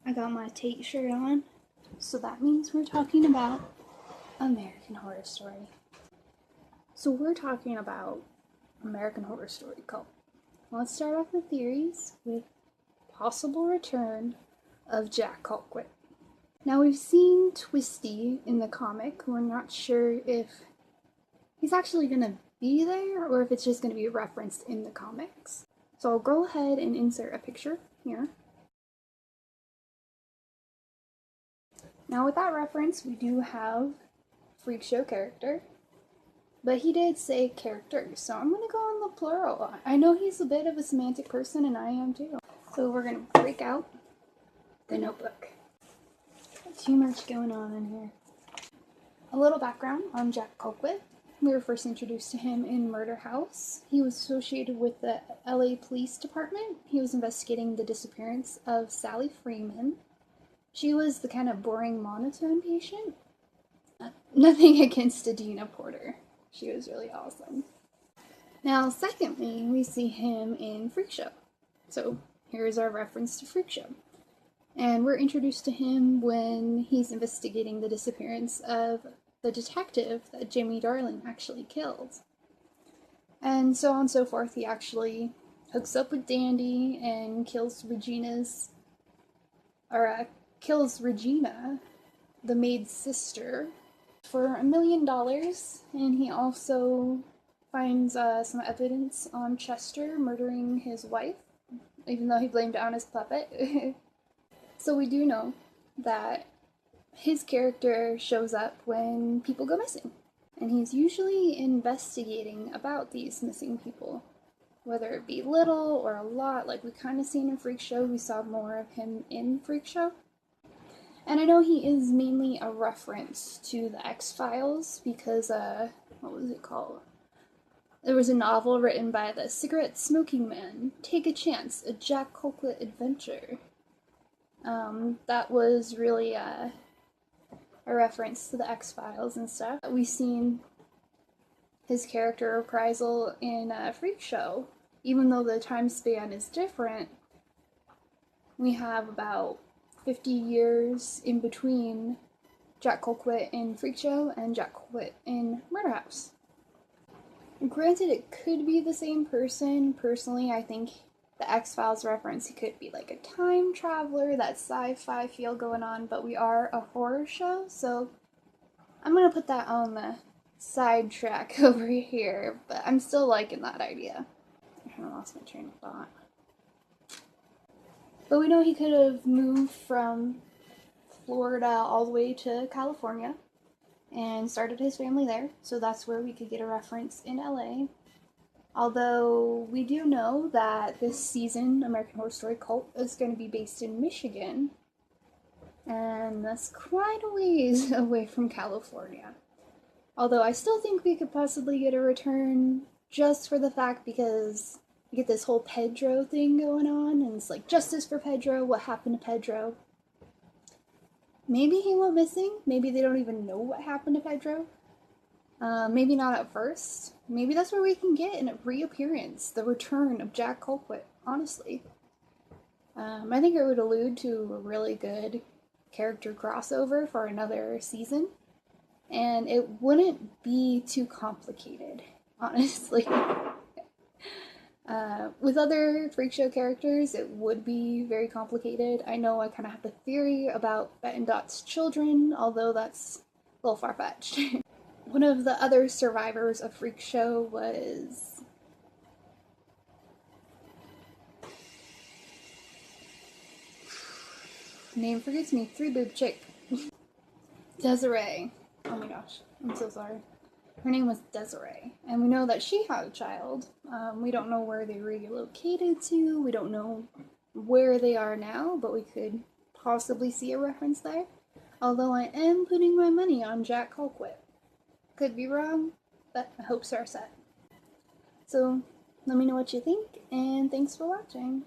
I got my Tate shirt on, so that means we're talking about American Horror Story. So we're talking about American Horror Story Cult. Let's start off the theories with possible return of Jack Colquitt. Now we've seen Twisty in the comic. We're not sure if he's actually going to be there or if it's just going to be referenced in the comics. So I'll go ahead and insert a picture here. Now with that reference, we do have Freak Show character, but he did say character, so I'm going to go on the plural. I know he's a bit of a semantic person, and I am too. So we're going to break out the notebook. Too much going on in here. A little background on Jack Colquitt. We were first introduced to him in Murder House. He was associated with the LA Police Department. He was investigating the disappearance of Sally Freeman. She was the kind of boring monotone patient. Nothing against Adina Porter. She was really awesome. Now, secondly, we see him in Freak Show. So here's our reference to Freak Show. And we're introduced to him when he's investigating the disappearance of the detective that Jimmy Darling actually killed. And so on and so forth. He actually hooks up with Dandy and kills Regina, the maid's sister, for $1 million. And he also finds some evidence on Chester murdering his wife, even though he blamed it on his puppet. So we do know that his character shows up when people go missing, and he's usually investigating about these missing people, whether it be little or a lot. Like we kind of seen in Freak Show, we saw more of him in Freak Show. And I know he is mainly a reference to the X-Files because, what was it called? There was a novel written by the cigarette smoking man, Take a Chance, a Jack Colquitt adventure. That was really a reference to the X-Files and stuff. We've seen his character reprisal in Freak Show. Even though the time span is different, we have about 50 years in between Jack Colquitt in Freak Show and Jack Colquitt in Murder House. Granted, it could be the same person. Personally, I think the X-Files reference, he could be like a time traveler, that sci-fi feel going on, but we are a horror show, so I'm gonna put that on the side track over here, but I'm still liking that idea. I kind of lost my train of thought. But we know he could have moved from Florida all the way to California and started his family there, so that's where we could get a reference in LA. Although we do know that this season, American Horror Story Cult, is going to be based in Michigan, and that's quite a ways away from California. Although I still think we could possibly get a return just for the fact because you get this whole Pedro thing going on, and it's like, justice for Pedro, what happened to Pedro? Maybe he went missing, maybe they don't even know what happened to Pedro. Maybe not at first. Maybe that's where we can get a reappearance, the return of Jack Colquitt, honestly. I think it would allude to a really good character crossover for another season, and it wouldn't be too complicated, honestly. With other Freak Show characters, it would be very complicated. I know I kind of have the theory about Bet and Dot's children, although that's a little far-fetched. One of the other survivors of Freak Show was name forgets me, 3-boob chick. Desiree. Oh my gosh, I'm so sorry. Her name was Desiree, and we know that she had a child. We don't know where they relocated to, we don't know where they are now, but we could possibly see a reference there. Although I am putting my money on Jack Colquitt. Could be wrong, but my hopes are set. So, let me know what you think, and thanks for watching.